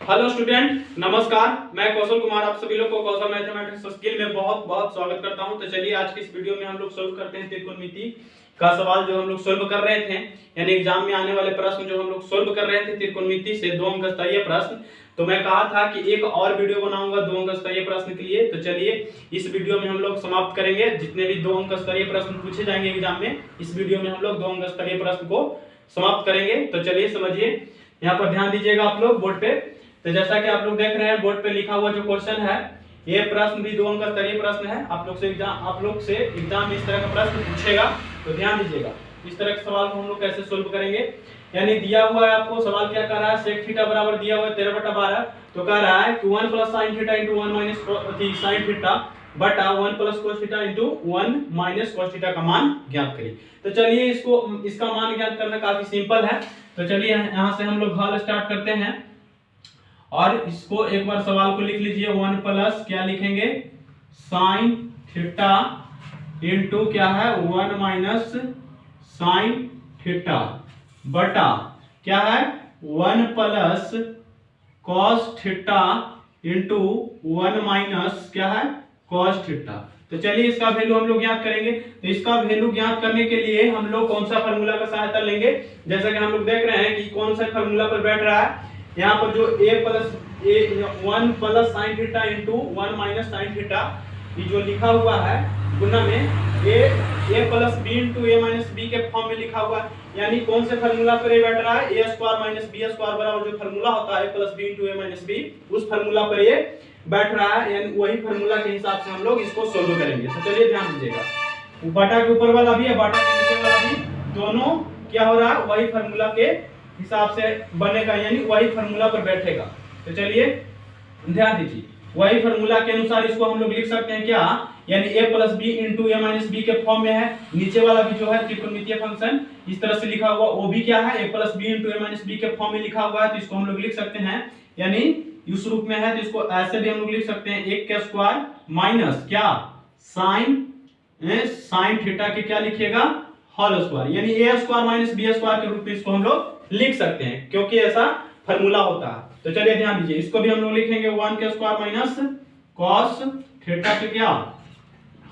Hello student, नमस्कार। मैं कौशल कुमार आप सभी लोग को कौशल मैथमेटिक्स स्किल में बहुत बहुत स्वागत करता हूं। तो चलिए आज की इस वीडियो में हम लोग सोल्व करते हैं त्रिकोणमिति का सवाल जो हम लोग सोल्व कर रहे थे, यानी एग्जाम में आने वाले प्रश्न जो हम लोग सोल्व कर रहे थे त्रिकोणमिति से 2 अंक स्तरीय प्रश्न। तो मैं कहा था कि एक और वीडियो बनाऊंगा 2 अंक स्तरीय प्रश्न के लिए। तो चलिए इस वीडियो में हम लोग समाप्त करेंगे जितने भी 2 अंक स्तरीय प्रश्न पूछे जाएंगे एग्जाम में। इस वीडियो में हम लोग 2 अंक स्तरीय प्रश्न को समाप्त करेंगे। तो चलिए समझिए, यहाँ पर ध्यान दीजिएगा आप लोग बोर्ड पे। तो जैसा कि आप लोग देख रहे हैं बोर्ड पे लिखा हुआ जो क्वेश्चन है, ये प्रश्न भी 2 अंक स्तरीय प्रश्न है। आप लोग से एग्जाम में इस तरह का प्रश्न पूछेगा, तो ध्यान दीजिएगा। इस तरह के सवाल को हम लोग कैसे सोल्व करेंगे, यानी दिया हुआ है आपको सवाल क्या कर रहा है, sec थीटा बराबर दिया हुआ है 13/12। तो कह रहा है कि 1 + sin थीटा * 1 - sin थीटा बटा 1 + cos थीटा * 1 - cos थीटा का मान ज्ञात करिए। तो चलिए इसका मान ज्ञात करना काफी सिंपल है। तो चलिए यहाँ से हम लोग हल स्टार्ट करते हैं और इसको एक बार सवाल को लिख लीजिए। 1 प्लस क्या लिखेंगे, साइन थीटा इंटू क्या है 1 माइनस साइन थीटा बटा क्या है 1 plus cos theta into 1 minus क्या है कॉस थीटा। तो चलिए इसका वैल्यू हम लोग ज्ञात करेंगे। तो इसका वैल्यू ज्ञात करने के लिए हम लोग कौन सा फार्मूला का सहायता लेंगे, जैसा कि हम लोग देख रहे हैं कि कौन सा फार्मूला पर बैठ रहा है। यहाँ पर जो 1 plus sine theta into 1 minus sine theta, ये जो लिखा हुआ है गुना में a plus b into a minus b के फॉर्म में लिखा हुआ है। यानी कौन से फार्मूला पर ये बैठ रहा है, a square minus b square बराबर जो फार्मूला होता है a plus b into a minus b, उस फार्मूला पर ये बैठ रहा है। यानी वही फार्मूला के हिसाब से हम लोग इसको सोल्व करेंगे। तो चलिए ध्यान दीजिएगा, बटा के ऊपर वाला भी है बटा के नीचे वाला भी, दोनों क्या हो रहा है वही फार्मूला के हिसाब से बनेगा, यानी वही फार्मूला पर बैठेगा। तो चलिए ध्यान दीजिए, वही फार्मूला के अनुसार इसको हम लोग लिख सकते हैं क्या, यानी a plus b into a minus b के फॉर्म में है। नीचे वाला भी जो है त्रिकोणमितीय फंक्शन इस तरह से लिखा हुआ, वो भी क्या है a plus b into a minus b के फॉर्म में लिखा हुआ है। तो इसको हम लोग लिख सकते हैं, यानी इस रूप में है तो इसको ऐसे भी हम लोग लिख सकते हैं 1 का स्क्वायर माइनस क्या साइन थीटा के क्या लिखिएगा होल स्क्वायर, यानी a square minus b square के रूप में इसको हम लोग लिख सकते हैं, क्योंकि ऐसा फार्मूला होता है। तो चलिए ध्यान दीजिए, इसको भी हम लोग लिखेंगे 1 का स्क्वायर माइनस cos थीटा के क्या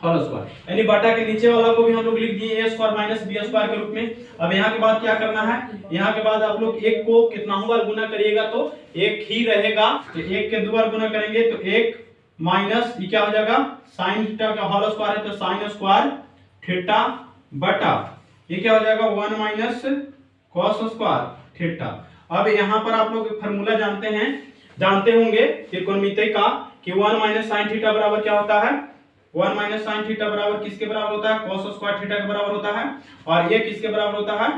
होल स्क्वायर, यानी बटा के नीचे वाला को भी हम लोग लिख दिए a square minus b square के रूप में। अब यहाँ के बाद क्या करना है, यहाँ के बाद आप लोग 1 को कितना बार गुना करिएगा तो 1 ही रहेगा। तो 1 के 2 बार गुना करेंगे तो 1 माइनस ये क्या हो जाएगा साइन थीटा का होल स्क्वायर है तो साइन स्क्वायर थीटा बटा ये क्या हो जाएगा 1 माइनस cos स्क्वायर थीटा। अब यहाँ पर आप लोग फार्मूला जानते होंगे त्रिकोणमिति का कि 1 माइनस साइन थीटा बराबर क्या होता है, 1 माइनस साइन थीटा बराबर किसके बराबर होता है, cos स्क्वायर थीटा के बराबर होता है, और ये किसके बराबर होता है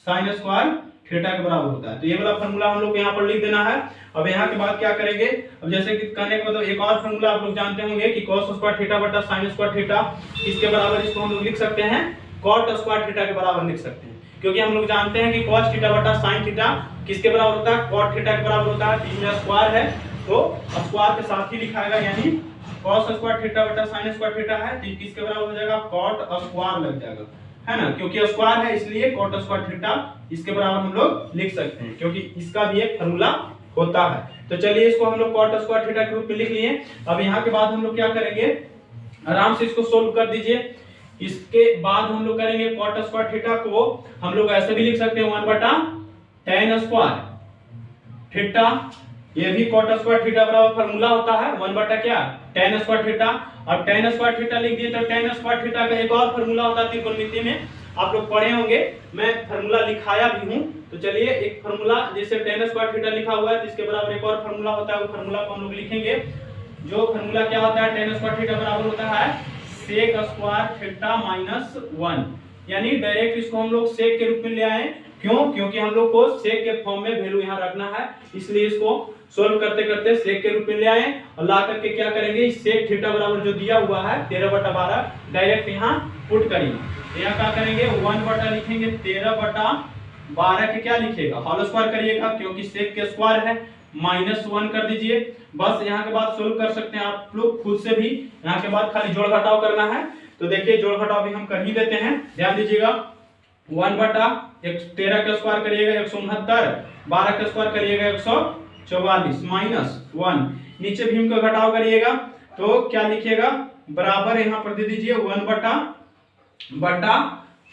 साइन स्क्वायर थीटा के बराबर होता है। तो ये वाला फार्मूला हम लोग यहाँ पर लिख देना है। अब यहाँ के बाद क्या करेंगे, अब जैसे कि कहने का मतलब एक और फार्मूला आप लोग जानते होंगे कि cos स्क्वायर थीटा बटा साइन स्क्वायर थीटा किसके बराबर, इसको हम लोग लिख सकते हैं cot स्क्वायर थीटा के बराबर लिख सकते हैं, क्योंकि हम लोग जानते हैं कि cos थीटा बटा sin थीटा किसके बराबर होता है, cot थीटा के बराबर होता है। इसमें स्क्वायर है तो स्क्वायर के साथ ही लिखाएगा, यानी cos स्क्वायर थीटा बटा sin स्क्वायर थीटा है तो किसके बराबर हो जाएगा cot स्क्वायर लग जाएगा, है ना, क्योंकि स्क्वायर है इसलिए cot स्क्वायर थीटा इसके बराबर हम लोग लिख सकते हैं, क्योंकि इसका भी एक फार्मूला होता है। तो चलिए इसको हम लोग cot स्क्वायर थीटा के रूप में लिख लिए। अब यहाँ के बाद हम लोग क्या करेंगे, आराम से इसको सोल्व कर दीजिए। इसके बाद हम लोग करेंगे cot स्क्वायर थीटा को हम लोग ऐसे भी लिख सकते हैं 1 बटा tan स्क्वायर थीटा, ये भी cot स्क्वायर थीटा बराबर फार्मूला होता है 1 बटा क्या tan स्क्वायर थीटा। अब tan स्क्वायर थीटा लिख दिए तो tan स्क्वायर थीटा का एक और फार्मूला होता है त्रिकोणमिति में, आप लोग पढ़े होंगे, मैं फार्मूला लिखाया भी हूं। तो चलिए एक फार्मूला जैसे tan स्क्वायर थीटा लिखा हुआ है तो इसके बराबर एक और फार्मूला होता है, वो फार्मूला को हम लोग लिखेंगे। जो फार्मूला क्या होता है, tan स्क्वायर थीटा बराबर होता है sec स्क्वायर थीटा माइनस 1, यानी डायरेक्ट इसको हम लोग sec के रूप में ले आए। क्यों, क्योंकि हम लोग को sec के फॉर्म में वैल्यू यहाँ रखना है, इसलिए इसको सोल्व करते करते sec के रूप में ले आए और ला करके क्या करेंगे sec थीटा बराबर जो दिया हुआ है 13/12 डायरेक्ट यहाँ पुट करेंगे। यहाँ क्या करेंगे 1 बटा लिखेंगे 13/12 के क्या लिखिएगा होल स्क्वायर करिएगा, क्योंकि sec के स्क्वायर है, -1 कर दीजिए। बस यहाँ के बाद सोल्व कर सकते हैं आप लोग खुद से भी, यहाँ के बाद खाली जोड़ घटाव करना है। तो देखिए जोड़ घटाव भी हम कर ही देते हैं, ध्यान दीजिएगा। 1 बटा 13 का स्क्वायर करिएगा 169, 12 का स्क्वायर करिएगा 144 माइनस 1, नीचे भीम को घटाव करिएगा तो क्या लिखिएगा, बराबर यहाँ पर दे दीजिए 1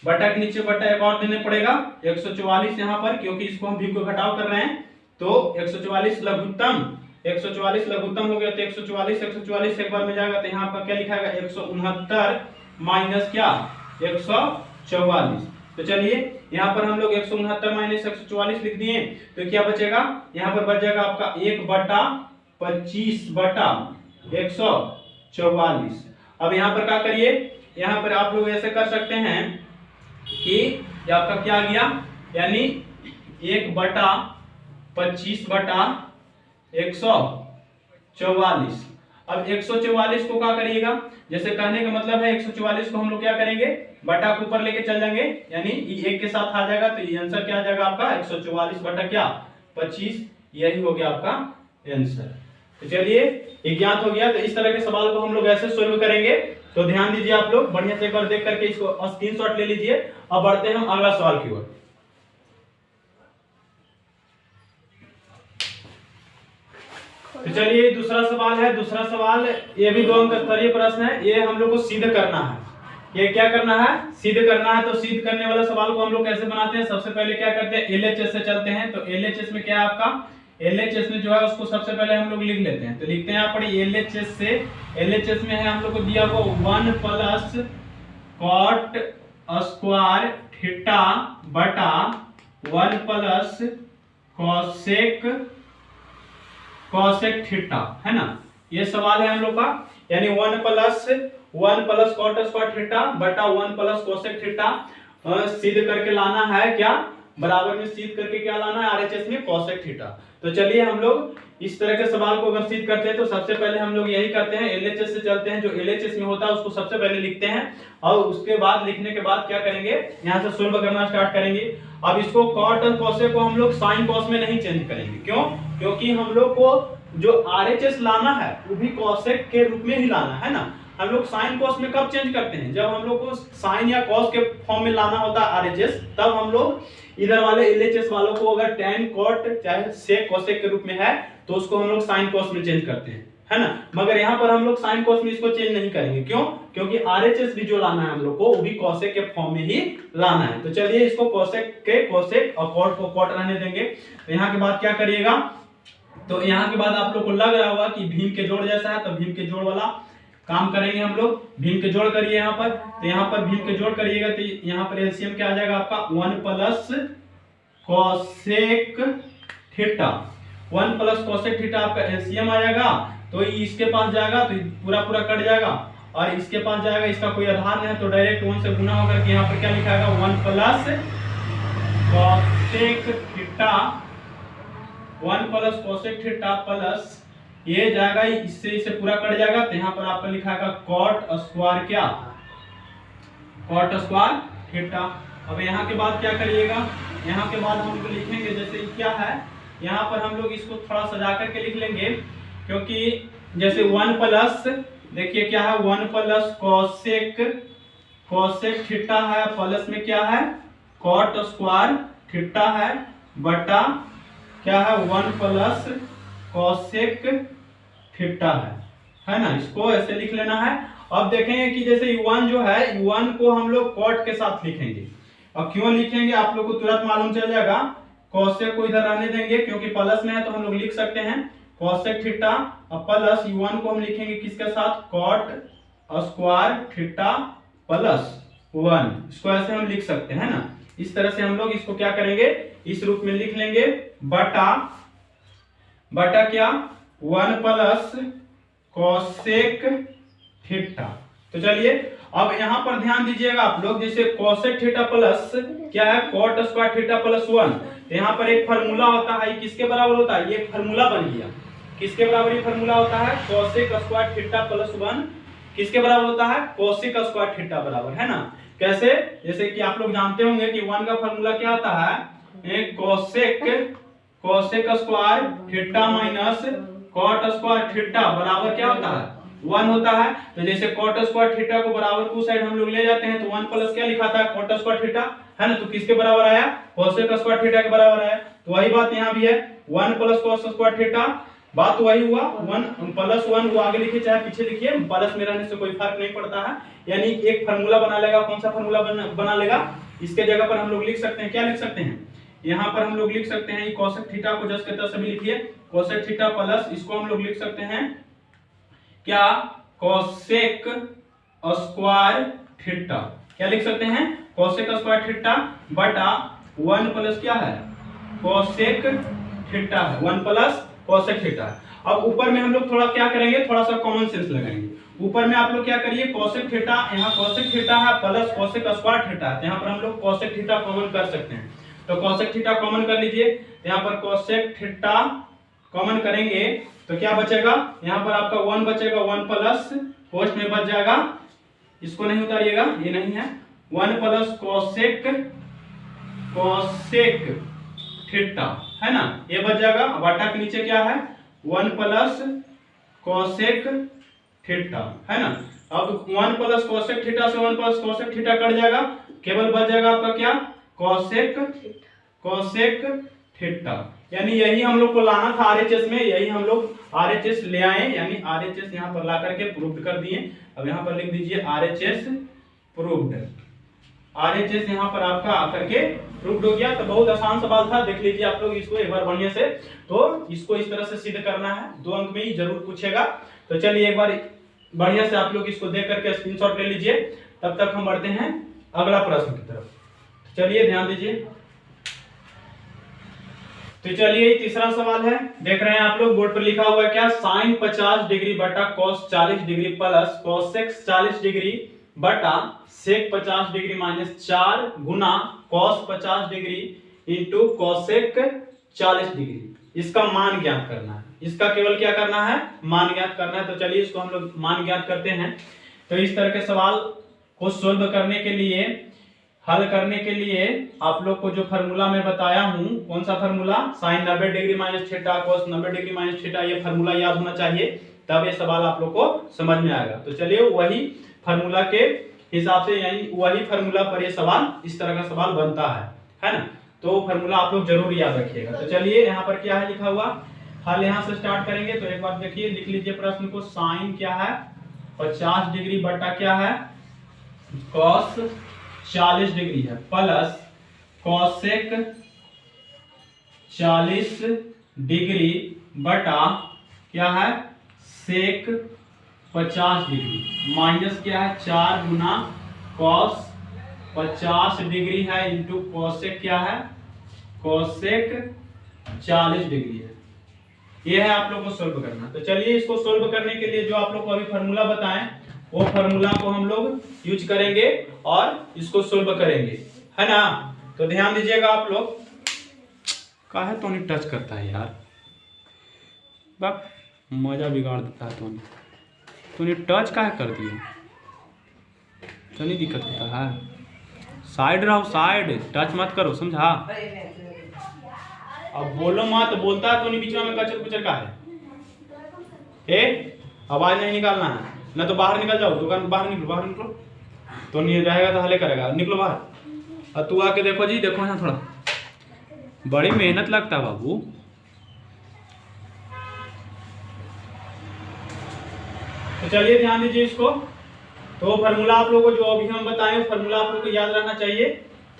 बटा के नीचे बटा एक और देने पड़ेगा 144 यहाँ पर, क्योंकि इसको हम भीम को घटाव कर रहे हैं। तो 144 लघुत्तम हो गया, तो 144 एक बार में जाएगा तो यहाँ पर क्या लिखा है 169 माइनस क्या 144। तो चलिए यहाँ पर हम लोग 169 माइनस 144 लिख दिए, तो क्या बचेगा, यहाँ पर बच जाएगा आपका 1 बटा 25 बटा 144। अब यहाँ पर क्या करिए, यहाँ पर आप लोग ऐसे कर सकते हैं कि ये आपका क्या आ गया, यानी 1 बटा 25 बटा 144। अब 144 को क्या करिएगा, जैसे कहने का मतलब है 144 को हम लोग क्या करेंगे, बटा के ऊपर लेके चल जाएंगे, यानी एक के साथ आ जाएगा, तो ये आंसर क्या आ जाएगा आपका 144 बटा क्या 25, यही हो गया आपका आंसर। तो चलिए ये ज्ञात हो गया। तो इस तरह के सवाल को हम लोग ऐसे सोल्व करेंगे, तो ध्यान दीजिए आप लोग, बढ़िया से एक बार देख करके इसको स्क्रीनशॉट ले लीजिए। अब बढ़ते हैं हम अगला सवाल की ओर। तो चलिए दूसरा सवाल है। दूसरा सवाल ये भी 2 अंक स्तरीय प्रश्न है, ये हम लोग को सिद्ध करना है। ये क्या करना है, सिद्ध करना है। तो सिद्ध करने वाला सवाल को हम लोग कैसे बनाते हैं, सबसे पहले क्या करते हैं, एलएचएस से चलते हैं। तो एलएचएस में क्या है आपका, एलएचएस में जो है उसको सबसे पहले हम लोग लिख लेते हैं। तो लिखते हैं यहाँ पर एलएचएस से, एलएचएस में है हम लोग को दिया हुआ 1 प्लस कॉट स्क्वायर थीटा बटा 1 प्लस कॉसेक थीटा, है ना। ये सवाल है हम लोग का, यानी 1 प्लस कॉट स्क्वायर थीटा बटा 1 प्लस कोसेक थीटा सिद्ध करके लाना है, क्या बराबर में सिद्ध करके क्या लाना है, आरएचएस में कोसेक थीटा। तो चलिए हम लोग इस तरह के सवाल को अगर सिद्ध करते हैं तो सबसे पहले हम लोग यही करते हैं, एलएचएस से चलते हैं। जो एलएचएस में होता है उसको सबसे पहले लिखते हैं, और उसके बाद लिखने के बाद क्या करेंगे, यहाँ से सोल्व करना स्टार्ट करेंगे। अब इसको कॉट और कोसेक को हम लोग साइन कॉस में नहीं चेंज करेंगे, क्यों, क्योंकि हम लोग को जो आरएचएस लाना है वो भी कोसेक के रूप में ही लाना है ना। हम लोग साइन कॉस में कब चेंज करते हैं, जब हम लोग को साइन या कॉस के फॉर्म में लाना होता है आरएचएस, तब हम लोग इधर वाले एलएचएस वालों को अगर tan cot चाहे sec cosec के रूप में है तो उसको हम लोग साइन कॉस में चेंज करते हैं, है ना। मगर यहाँ पर हम लोग साइन कॉस में इसको चेंज नहीं करेंगे, क्यों, क्योंकि आरएचएस भी जो लाना है हम लोग को वो भी cosec के फॉर्म में ही लाना है। तो चलिए इसको cosec के cosec और cot को cot रहने देंगे। तो यहाँ के बाद क्या करिएगा, तो यहाँ के बाद आप लोग को लग रहा होगा कि भीम के जोड़ जैसा है, तो भीम के जोड़ वाला काम करेंगे हम लोग। भीम के जोड़ करिए यहाँ पर, तो यहाँ पर भीम के जोड़ करिएगा तो यहाँ पर एलसीएम क्या आ जाएगा आपका 1 plus cosec theta, 1 plus cosec theta आपका एलसीएम आ जाएगा। तो इसके पास जाएगा तो पूरा कट जाएगा, और इसके पास जाएगा, इसका कोई आधार नहीं है तो डायरेक्ट 1 से गुना होकर के यहाँ पर क्या लिखा है 1 plus cosec theta, 1 plus cosec theta plus ये जाएगा, इससे इसे पूरा कट जाएगा। तो यहाँ पर आपका लिखा है कॉट स्क्वायर क्या, कॉट स्क्वायर थीटा। अब यहाँ के बाद क्या करिएगा, यहाँ के बाद हम लोग लिखेंगे, जैसे क्या है यहाँ पर हम लोग इसको थोड़ा सजा करके लिख लेंगे, क्योंकि जैसे 1 प्लस, देखिए क्या है 1 प्लस कोसेक थीटा है, प्लस में क्या है कॉट स्क्वायर थीटा है, बटा क्या है 1 प्लस कोसेक थीटा है ना। इसको ऐसे लिख लेना है। अब देखेंगे कि जैसे u1 जो है, u1 को हम लोग कॉट के साथ लिखेंगे। अब क्यों लिखेंगे आप लोग को तुरंत मालूम चल जाएगा, कोसेक को इधर रहने देंगे क्योंकि प्लस में है, तो हम लोग लिख सकते हैं कोसेक थीटा, और प्लस u1 को हम लिखेंगे किसके साथ, कॉट स्क्वायर थीटा प्लस 1। इसको ऐसे हम लिख सकते हैं ना। इस तरह से हम लोग इसको क्या करेंगे, इस रूप में लिख लेंगे, बटा क्या 1 प्लस कोसेक थीटा। तो चलिए अब यहाँ पर ध्यान दीजिएगा आप लोग, जैसे कोसेक थीटा प्लस क्या है कॉट स्क्वायर थीटा प्लस 1, तो यहाँ पर एक फार्मूला होता है, किसके बराबर होता है, ये फार्मूला बन गया, किसके बराबर ये फार्मूला होता है, कोसेक स्क्वायर थीटा प्लस 1 किसके बराबर होता है, कोसेक स्क्वायर थीटा बराबर, है ना। कैसे, जैसे कि आप लोग जानते होंगे कि 1 का फार्मूला क्या आता है, cosec square theta minus cot square theta बराबर क्या होता है 1 होता है। तो जैसे कॉट स्क्वायर थीटा को बराबर टू साइड हम लोग ले जाते हैं, तो 1 प्लस क्या लिखा था कॉट स्क्वायर थीटा, है ना। तो किसके बराबर आया, कोसेक स्क्वायर थीटा के बराबर आया। तो वही बात यहाँ भी है, 1 प्लस cos स्क्वायर थीटा, बात वही हुआ 1 प्लस 1 वो आगे लिखिए चाहे पीछे लिखिए, प्लस में रहने से कोई फर्क नहीं पड़ता है। यानी एक फार्मूला बना लेगा। कौन सा फार्मूला बना लेगा? इसके जगह पर हम लोग लिख सकते हैं, क्या लिख सकते हैं, यहाँ पर हम लोग लिख सकते हैं कोसेक थीटा को जस्ट के तस भी लिखिए, कोसेक थीटा प्लस इसको हम लोग लिख सकते हैं क्या, कोसेक स्क्वायर थीटा। क्या लिख सकते हैं? कोसेक स्क्वायर थीटा बटा 1 प्लस क्या है, कोसेक थीटा है, 1 प्लस कोसेक थीटा। अब ऊपर में हम लोग थोड़ा क्या करेंगे, थोड़ा सा कॉमन सेंस लगाएंगे। ऊपर में आप लोग क्या करिए, कोसेक थीटा, यहाँ कोसेक थीटा है प्लस कोसेक स्क्वायर थीटा है, यहाँ पर हम लोग कोसेक थीटा कॉमन कर सकते हैं। तो कोसेक थीटा कॉमन कर लीजिए, यहाँ पर कोसेक थीटा कॉमन करेंगे तो क्या बचेगा, यहाँ पर आपका 1 बचेगा, 1 प्लस कोष्ठ में बच जाएगा, इसको नहीं उतारिएगा, ये नहीं है, 1 प्लस कोसेक थीटा है ना, ये बच जाएगा। बटा के नीचे क्या है, 1 प्लस कोसेक थीटा है ना। अब 1 प्लस कोसेक थीटा से 1 प्लस कोसेक थीटा कट जाएगा, केवल बच जाएगा आपका क्या, कोसेक थीटा। यानी यही हम लोग को लाना था आरएचएस में, यही हम लोग आरएचएस ले आए, यानी आरएचएस यहाँ पर ला करके प्रूव्ड कर दिए। अब यहाँ पर लिख दीजिए आरएचएस प्रूव्ड, आरएचएस यहाँ पर आपका आकर के प्रूव्ड हो गया। तो बहुत आसान सवाल था, देख लीजिए आप लोग इसको एक बार बढ़िया से। तो इसको इस तरह से सिद्ध करना है, 2 अंक में ही जरूर पूछेगा। तो चलिए एक बार बढ़िया से आप लोग इसको देख करके स्क्रीनशॉट ले लीजिए, तब तक हम बढ़ते हैं अगला प्रश्न की तरफ। चलिए ध्यान दीजिए, तो चलिए तीसरा सवाल है, देख रहे हैं आप लोग बोर्ड पर लिखा हुआ है क्या, साइन 50 डिग्री बटा cos 40 degree plus cosec 40 degree बटा सेक 50 डिग्री माइनस 4 गुना cos 50 degree into cosec 40 degree. इसका मान ज्ञात करना है, इसका केवल क्या करना है, मान ज्ञात करना है। तो चलिए इसको हम लोग मान ज्ञात करते हैं। तो इस तरह के सवाल को सोल्व करने के लिए, हल करने के लिए आप लोग को जो फार्मूला मैं बताया हूं, कौन सा formula, sine 90 degree minus theta cos 90 degree minus theta, ये फार्मूला याद होना चाहिए, तब ये सवाल आप लोग को समझ में आएगा। तो चलिए वही फार्मूला के हिसाब से, यानी वही फार्मूला पर ये सवाल, इस तरह का सवाल बनता है ना। तो फार्मूला आप लोग जरूर याद रखिएगा। तो चलिए यहाँ पर क्या है लिखा हुआ, हल यहाँ से स्टार्ट करेंगे। तो एक बार देखिए, लिख लीजिए प्रश्न को, साइन क्या है 50 डिग्री बटा क्या है कॉस 40 डिग्री है प्लस कोसेक 40 डिग्री बटा क्या है सेक 50 डिग्री माइनस क्या है 4 गुना कॉस 50 डिग्री है इंटू कोसेक क्या है, कोसेक 40 डिग्री है। ये है आप लोग को सोल्व करना। तो चलिए इसको सोल्व करने के लिए जो आप लोग को अभी फार्मूला बताएं, वो फार्मूला को हम लोग यूज करेंगे और इसको सोल्व करेंगे, है ना। तो ध्यान दीजिएगा आप लोग, काहे तो नहीं टच करता है यार, बक मजा बिगाड़ देता है। तूने टच काहे कर दिया, तो नहीं दिक्कत होता है, साइड रहो, साइड टच मत करो, समझा। अब बोलो मत, बोलता है तो नहीं बीच में कचर कुचर का है, आवाज नहीं निकालना है, ना तो बाहर निकल जाओ, दुकान बाहर निकलो, बाहर निकलो, तो नहीं रहेगा तो हले करेगा, निकलो बाहर। और तू आके देखो जी, देखो ना, थोड़ा बड़ी मेहनत लगता है बाबू। तो चलिए ध्यान दीजिए इसको। तो फार्मूला आप लोगों को जो अभी हम बताएं, फार्मूला आप लोगों को याद रहना चाहिए,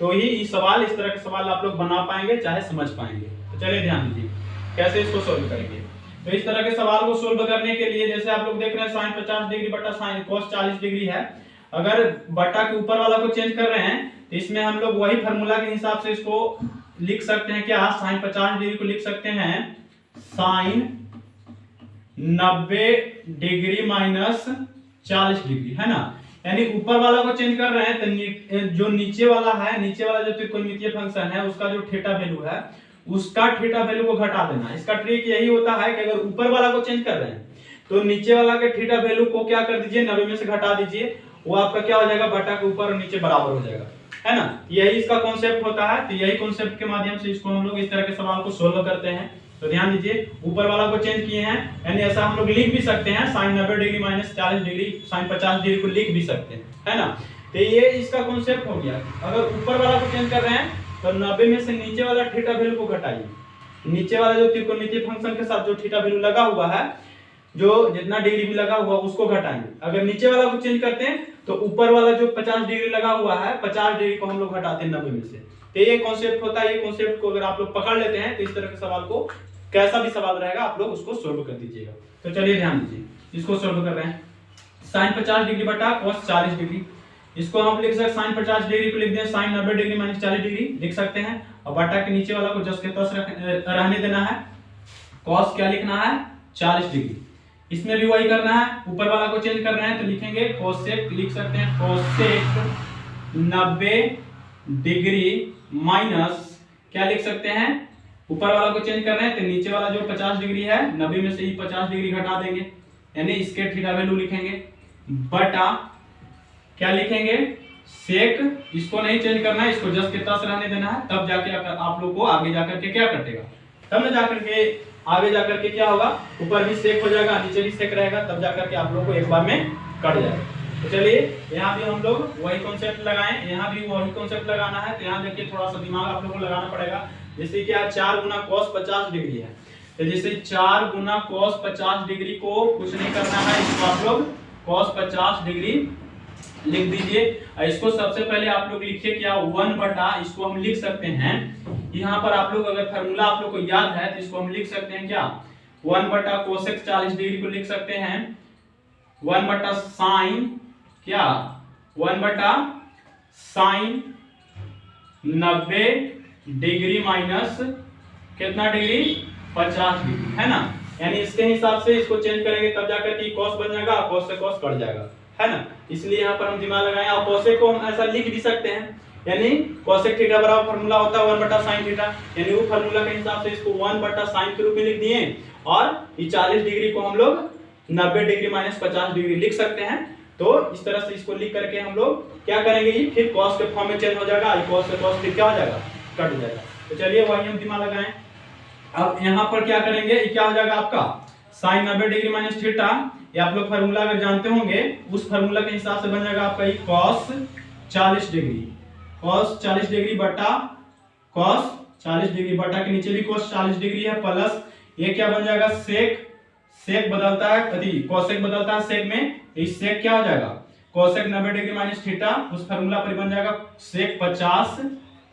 तो ही इस सवाल, इस तरह के सवाल आप लोग बना पाएंगे, चाहे समझ पाएंगे। तो चलिए ध्यान दीजिए कैसे इसको सोल्व करेंगे। तो इस तरह के सवाल को सोल्व करने के लिए, जैसे आप लोग देख रहे हैं साइन 50 डिग्री बटा साइन कोस 40 डिग्री है, अगर बटा के ऊपर वाला को चेंज कर रहे हैं तो इसमें हम लोग वही फार्मूला के हिसाब से इसको लिख सकते हैं क्या, साइन 50 डिग्री को लिख सकते हैं साइन 90 डिग्री माइनस 40 डिग्री, है ना। यानी ऊपर वाला को चेंज कर रहे हैं तो जो नीचे वाला है, नीचे वाला जो त्रिकोणमितीय फंक्शन है उसका जो थीटा वैल्यू है, उसका थीटा वैल्यू को घटा देना। इसका ट्रिक यही होता है कि अगर ऊपर वाला को चेंज कर रहे हैं तो नीचे वाला के थीटा वैल्यू को क्या कर दीजिए, 90 में से घटा दीजिए, वो आपका क्या हो जाएगा, बटा के ऊपर और नीचे बराबर हो जाएगा, है ना। यही इसका कॉन्सेप्ट होता है। तो यही कॉन्सेप्ट के माध्यम से इसको हम लोग इस तरह के सवाल को सोल्व करते हैं। तो ध्यान दीजिए, ऊपर वाला को चेंज किए हैं, यानी ऐसा हम लोग लिख भी सकते हैं, sine 90 degree minus 40 degree sine 50 degree को लिख भी सकते हैं, है ना। तो ये इसका कॉन्सेप्ट हो गया। अगर ऊपर वाला को चेंज कर रहे हैं तो 90 में से नीचे वाला थीटा वैल्यू को घटाइए, नीचे वाला जो त्रिकोणमितीय फंक्शन के साथ जो थीटा वैल्यू लगा हुआ है, जो जितना डिग्री भी लगा हुआ उसको घटाएंगे। अगर नीचे वाला को चेंज करते हैं तो ऊपर वाला जो 50 डिग्री लगा हुआ है 50 डिग्री को हम लोग घटाते हैं 90 में से। तो ये कॉन्सेप्ट होता है। ये कॉन्सेप्ट को अगर आप लोग पकड़ लेते हैं तो इस तरह के सवाल को, कैसा भी सवाल रहेगा आप लोग उसको सोल्व कर दीजिएगा। तो चलिए ध्यान दीजिए, इसको सोल्व कर रहे हैं। sin 50 डिग्री बटा cos 40 डिग्री, इसको हम लिख सकते हैं sin 50 डिग्री को लिख दें sin 90 डिग्री माइनस 40 डिग्री लिख सकते हैं, और बटा के नीचे वाला को जस के तस रहने देना है। cos क्या लिखना है 40 डिग्री, इसमें भी वही करना है, ऊपर वाला को चेंज कर रहे हैं तो लिखेंगे cosec, लिख सकते हैं cosec 90 डिग्री माइनस क्या लिख सकते हैं, ऊपर वाला को चेंज कर रहे हैं तो नीचे वाला जो 50 डिग्री है 90 में से ही 50 डिग्री घटा देंगे, यानी इसके थीटा वैल्यू लिखेंगे, बटा क्या लिखेंगे सेक, इसको नहीं चेंज करना है, इसको जस्ट के तस रहने देना है, तब जाके आप लोग को आगे जाकर के क्या कटेगा, तब ना जाकर के आगे जाकर के क्या होगा, ऊपर भी सेक हो जाएगा नीचे भी सेक रहेगा, तब जाकर के आप लोग को एक बार में कट जाएगा। तो चलिए यहाँ भी हम लोग वही कॉन्सेप्ट लगाएं, यहाँ भी वही कॉन्सेप्ट लगाना है। तो यहाँ देखिए थोड़ा सा दिमाग आप लोगों को लगाना पड़ेगा। जैसे कि 4 गुना cos 50 डिग्री है, तो जैसे 4 गुना cos 50 डिग्री को कुछ नहीं करना है, इसको आप लोग cos 50 डिग्री लिख दीजिए। इसको सबसे पहले आप लोग लिखिए क्या 1 बटा, इसको हम लिख सकते हैं यहाँ पर आप लोग अगर फार्मूला आप लोग को याद है तो इसको हम लिख सकते हैं क्या 1 बटा कोसेक 40 डिग्री को लिख सकते हैं 1 बटा साइन क्या 1 बटा साइन 90 डिग्री माइनस कितना डिग्री 50 डिग्री, है ना। यानी इसके हिसाब से इसको चेंज करेंगे तब जाकर के cos बन जाएगा, cos से cos कट जाएगा, है ना। इसलिए यहाँ पर हम दिमाग लगाएं। और cosec को हम ऐसा लिख भी सकते हैं, यानी cosec थीटा बराबर फार्मूला होता है 1 बटा sin थीटा, यानी वो फार्मूला के हिसाब से इसको 1 बटा sin के रूप में लिख दिए, और ये 40 डिग्री को हम लोग 90 डिग्री माइनस 50 डिग्री लिख सकते हैं। तो इस तरह से इसको लिख करके हम लोग क्या करेंगे, ये फिर cos के फॉर्म में चेंज हो जाएगा, cos से cos फिर क्या हो जाएगा कट जाएगा। तो चलिए वही हम दिमाग लगाएं। अब यहाँ पर क्या करेंगे, ये क्या हो जाएगा आपका sin 90 डिग्री माइनस थीटा, ये आप लोग फार्मूला अगर जानते होंगे उस फार्मूला के हिसाब से बन जाएगा आपका ये cos 40 डिग्री बटा cos 40 डिग्री बटा के नीचे भी cos 40 डिग्री है, प्लस ये क्या बन जाएगा सेक बदलता है कभी cosec बदलता है सेक में, इस सेक क्या हो जाएगा cosec 90 डिग्री माइनस थीटा, उस फार्मूला पर बन जाएगा सेक 50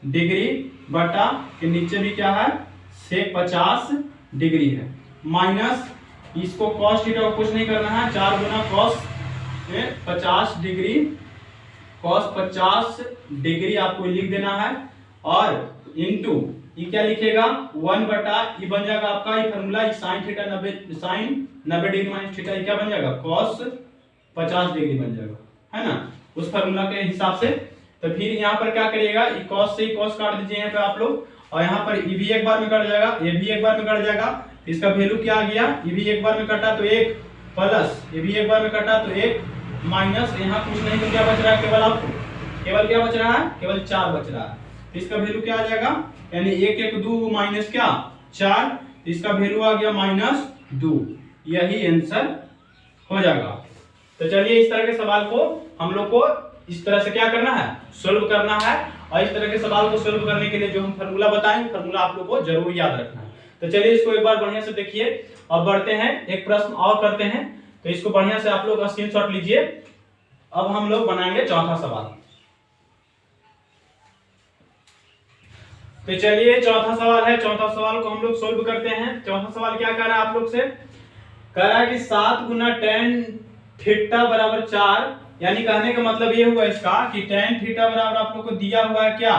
डिग्री बटा के नीचे भी क्या है सेक 50 डिग्री है, माइनस इसको cos थीटा को कुछ नहीं करना है, 4 गुना cos 50 डिग्री cos 50 डिग्री आपको लिख देना है, और इनटू ये क्या लिखेगा 1 बटा ये बन जाएगा आपका ये formula sin theta 90 degree minus theta, ये क्या बन जाएगा cos 50 डिग्री बन जाएगा, है ना, उस फार्मूला के हिसाब से। तो फिर यहाँ पर क्या करिएगा, ये cos से cos काट दीजिए यहाँ पे आप लोग, और यहाँ पर ये भी एक बार में कट जाएगा, ये भी एक बार में कट जाएगा, इसका वैल्यू क्या आ गया, ये भी एक बार में कटा तो 1 प्लस ये भी एक बार में कटा तो 1 माइनस यहाँ कुछ नहीं तो क्या बच रहा है, केवल आपको केवल क्या बच रहा है, केवल 4 बच रहा है। तो इसका वैल्यू क्या आ जाएगा, यानी 1 1 2 माइनस क्या 4, इसका वैल्यू आ गया -2, यही आंसर हो जाएगा। तो चलिए इस तरह के सवाल को हम लोग को इस तरह से क्या करना है, सोल्व करना है, और इस तरह के सवाल को सोल्व करने के लिए जो हम फार्मूला बताएंगे फार्मूला आप लोग को जरूर याद रखना है। तो चलिए इसको एक बार बढ़िया से देखिए और बढ़ते हैं, एक प्रश्न और करते हैं, तो इसको बढ़िया से आप लोग स्क्रीनशॉट लीजिए। अब हम लोग बनाएंगे चौथा सवाल। तो चलिए चौथा सवाल है, चौथा सवाल को हम लोग सोल्व करते हैं। चौथा सवाल क्या कह रहा है आप लोग से, कह रहा है कि 7 गुना tan थीटा बराबर 4, यानी कहने का मतलब ये हुआ इसका कि tan थीटा बराबर आप लोग को दिया हुआ है क्या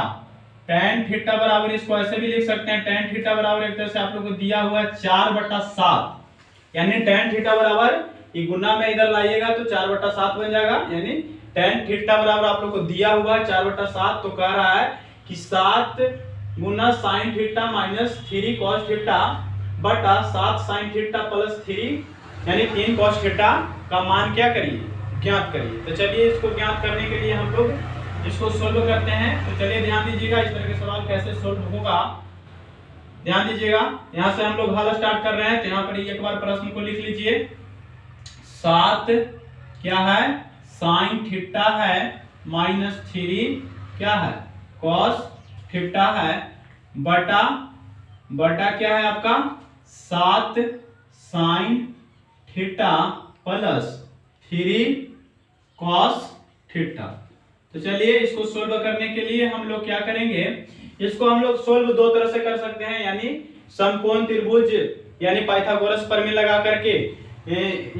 tan थीटा बराबर, इसको ऐसे भी लिख सकते हैं tan थीटा बराबर एक तरह से आप लोग को दिया हुआ है 4/7, यानी tan थीटा बराबर ये गुना में इधर लाइएगा तो 4/7 बन जाएगा, यानी tan थीटा बराबर आप लोग को दिया हुआ है 4/7। तो कह रहा है कि 7 गुना sin theta minus 3 cos theta बटा 7 sin थीटा प्लस 3, यानी 3 cos थीटा का मान क्या करिए ज्ञात करिए। तो चलिए इसको ज्ञात करने के लिए हम लोग इसको सोल्व करते हैं। तो चलिए ध्यान दीजिएगा इस तरह के सवाल कैसे सोल्व होगा, ध्यान दीजिएगा। यहाँ से हम लोग हल स्टार्ट कर रहे हैं, तो यहाँ पर एक बार प्रश्न को लिख लीजिए। 7 क्या है sin थीटा है माइनस 3 क्या है cos थीटा है बटा बटा क्या है आपका 7 sine theta plus 3 cos theta. तो चलिए इसको सोल्व करने के लिए हम लोग क्या करेंगे, इसको हम लोग सोल्व दो तरह से कर सकते हैं, यानी समकोण त्रिभुज यानी पाइथागोरस प्रमेय लगा करके,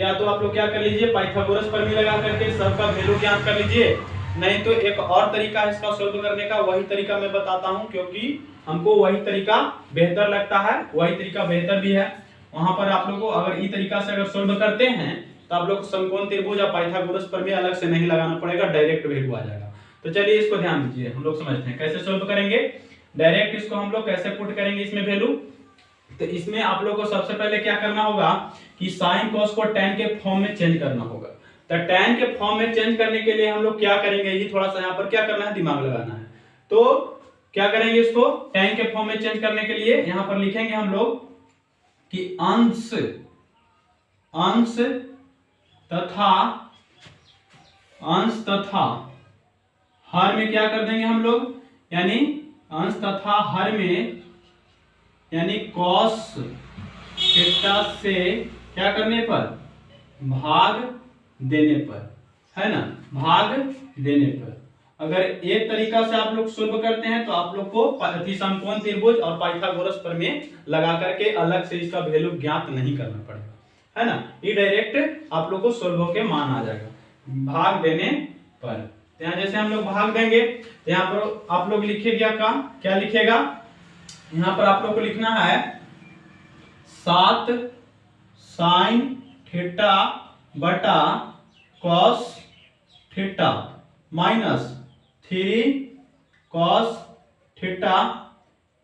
या तो आप लोग क्या कर लीजिए पाइथागोरस प्रमेय लगा करके सबका वैल्यू ज्ञात कर लीजिए, नहीं तो एक और तरीका है इसका सोल्व करने का, वही तरीका मैं बताता हूं क्योंकि हमको वही तरीका बेहतर लगता है, वही तरीका बेहतर भी है। वहां पर आप लोगों को अगर इस तरीका से अगर सोल्व करते हैं तो आप लोग समकोण त्रिभुज और पाइथागोरस प्रमेय अलग से नहीं लगाना पड़ेगा, डायरेक्ट वैल्यू आ जाएगा। तो चलिए इसको ध्यान दीजिए, हम लोग समझते हैं कैसे सोल्व करेंगे। डायरेक्ट इसको हम लोग कैसे पुट करेंगे इसमें वैल्यू, तो इसमें आप लोग को सबसे पहले क्या करना होगा कि साइन कॉस को tan के फॉर्म में चेंज करना होगा। तो tan के फॉर्म में चेंज करने के लिए हम लोग क्या करेंगे, ये थोड़ा सा यहाँ पर क्या करना है दिमाग लगाना है। तो क्या करेंगे, इसको tan के फॉर्म में चेंज करने के लिए यहाँ पर लिखेंगे हम लोग कि अंश तथा हर में क्या कर देंगे हम लोग, यानी अंश तथा हर में यानी कॉस थीटा से क्या करने पर भाग देने पर, है ना, भाग देने पर। अगर एक तरीका से आप लोग सोल्व करते हैं तो आप लोग को समकोण त्रिभुज और पाइथागोरस प्रमेय लगा करके अलग से इसका वैल्यू ज्ञात नहीं करना पड़ेगा, है ना, ये डायरेक्ट आप लोग को सोल्व होके मान आ जाएगा भाग देने पर। यहाँ जैसे हम लोग भाग देंगे तो यहाँ पर आप लोग लिखिएगा क्या लिखिएगा, यहाँ पर आप लोग को लिखना है 7 साइन थीटा बटा cos theta minus 3 cos theta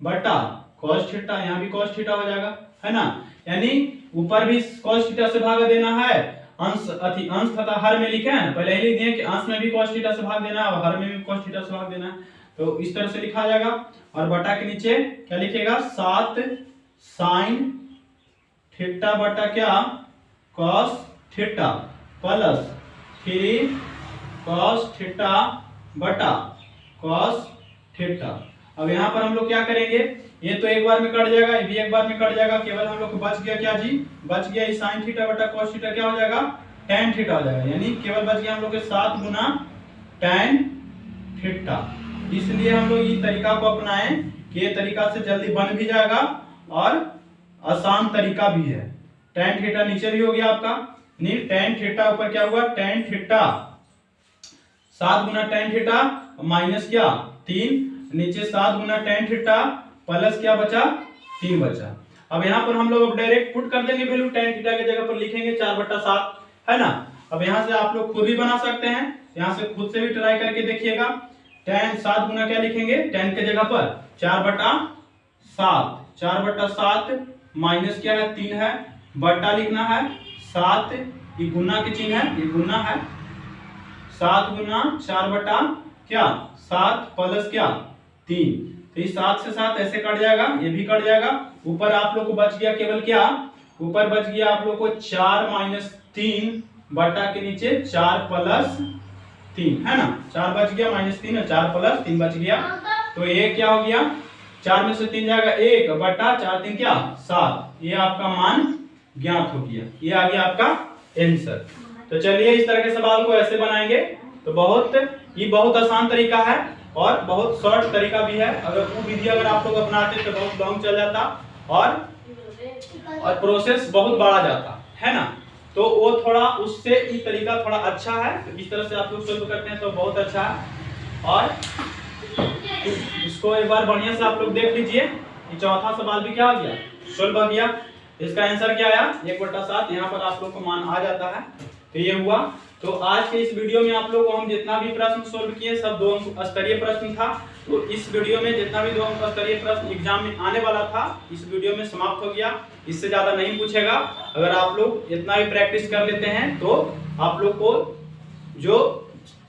बटा कॉस थीटा, यहाँ भी कॉस थीटा हो जाएगा, है ना, यानी ऊपर भी कॉस थीटा से भाग देना है, अंश तथा हर में लिखे हैं, पहले ही लिख दिए कि अंश में भी cos थीटा से भाग देना है और हर में भी cos थीटा से भाग देना है, तो इस तरह से लिखा जाएगा। और बटा के नीचे क्या लिखेगा 7 साइन थीटा बटा क्या cos theta plus 3 cos theta बटा cos थीटा। अब यहाँ पर हम लोग क्या करेंगे, ये तो एक बार में कट जाएगा, ये भी एक बार में कट जाएगा, केवल हम लोग को बच गया क्या जी, बच गया इस sin थीटा बटा cos थीटा क्या हो जाएगा tan थीटा हो जाएगा, यानी केवल बच गया हम लोग के 7 गुना tan थीटा। इसलिए हम लोग ये तरीका को अपनाएं कि ये तरीका से जल्दी बन भी जाएगा और आसान तरीका भी है। tan थीटा नीचे भी हो गया आपका, नहीं tan थीटा ऊपर क्या हुआ tan थीटा 7 गुना tan थीटा माइनस क्या 3, नीचे 7 गुना tan थीटा प्लस क्या बचा 3 बचा। अब यहाँ पर हम लोग डायरेक्ट पुट कर देंगे वैल्यू, tan थीटा की जगह पर लिखेंगे 4/7, है ना। अब यहाँ से आप लोग खुद भी बना सकते हैं, यहाँ से खुद से भी ट्राई करके देखिएगा। tan 7 गुना क्या लिखेंगे, tan के जगह पर 4/7, 4/7 माइनस क्या है 3 है, बटा लिखना है 7, ये गुना के चिन्ह है, ये गुना है 7 गुना 4 बटा क्या 7 प्लस क्या 3, तो ये 7 से 7 ऐसे कट जाएगा, ये भी कट जाएगा। ऊपर आप लोग को बच गया केवल क्या, ऊपर बच गया आप लोग को 4 माइनस 3 बटा के नीचे 4 प्लस 3, है ना, 4 बच गया माइनस 3 और 4 प्लस 3 बच गया, तो ये क्या हो गया 4 में से 3 जाएगा 1 बटा 4 3 क्या 7, ये आपका मान ज्ञात हो गया, ये आ गया आपका आंसर। तो चलिए इस तरह के सवाल को ऐसे बनाएंगे, तो ये बहुत आसान तरीका है और बहुत शॉर्ट तरीका भी है। अगर वो विधि अगर आप लोग अपनाते तो बहुत लॉन्ग चल जाता और प्रोसेस बहुत बढ़ा जाता, है ना, तो वो थोड़ा उससे ये तरीका थोड़ा अच्छा है, तो इस तरह से आप लोग सोल्व करते हैं तो बहुत अच्छा है। और इसको एक बार बढ़िया से आप लोग देख लीजिए, ये चौथा सवाल भी क्या हो गया सोल्व हो गया, इसका आंसर क्या आया 1/7, यहाँ पर आप लोग को मान आ जाता है, तो ये हुआ। तो आज के इस वीडियो में आप लोग को हम जितना भी प्रश्न सोल्व किए सब 2 अंक स्तरीय प्रश्न था, तो इस वीडियो में जितना भी 2 अंक स्तरीय प्रश्न एग्जाम में आने वाला था इस वीडियो में समाप्त हो गया, इससे ज्यादा नहीं पूछेगा। अगर आप लोग इतना भी प्रैक्टिस कर लेते हैं तो आप लोग को जो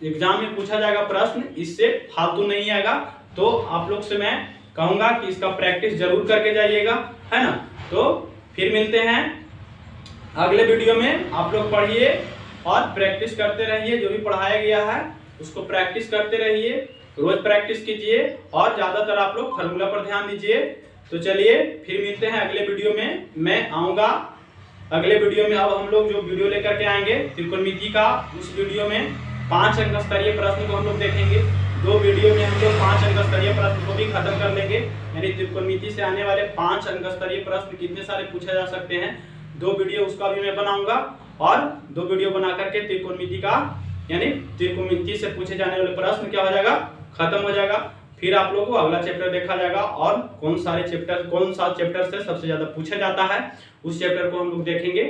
एग्जाम में पूछा जाएगा प्रश्न इससे फालतू नहीं आएगा, तो आप लोग से मैं कहूंगा कि इसका प्रैक्टिस जरूर करके जाइएगा, है ना। तो फिर मिलते हैं अगले वीडियो में, आप लोग पढ़िए और प्रैक्टिस करते रहिए, जो भी पढ़ाया गया है उसको प्रैक्टिस करते रहिए, रोज प्रैक्टिस कीजिए और ज्यादातर आप लोग फार्मूला पर ध्यान दीजिए, तो चलिए फिर मिलते हैं अगले वीडियो में। मैं आऊँगा अगले वीडियो में। अब हम लोग जो वीडियो लेकर के आएंगे त्रिकोणमिति का, उस वीडियो में 5 अंक स्तरीय प्रश्न को हम लोग देखेंगे। 2 वीडियो में हम लोग 5 अंक स्तरीय प्रश्न को भी खत्म कर लेंगे। यानी त्रिकोणमिति से आने वाले 5 अंक स्तरीय प्रश्न कितने सारे पूछे जा सकते हैं, 2 वीडियो उसका भी मैं बनाऊंगा। और 2 वीडियो बना करके त्रिकोणमिति का यानी त्रिकोणमिति से पूछे जाने वाले प्रश्न क्या हो जाएगा, खत्म हो जाएगा। फिर आप लोगों को अगला चैप्टर देखा जाएगा और कौन सा चैप्टर से सबसे ज्यादा पूछा जाता है, उस चैप्टर को हम लोग देखेंगे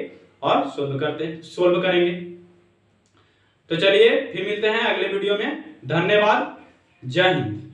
और सोल्व करेंगे। तो चलिए फिर मिलते हैं अगले वीडियो में। धन्यवाद। जय हिंद।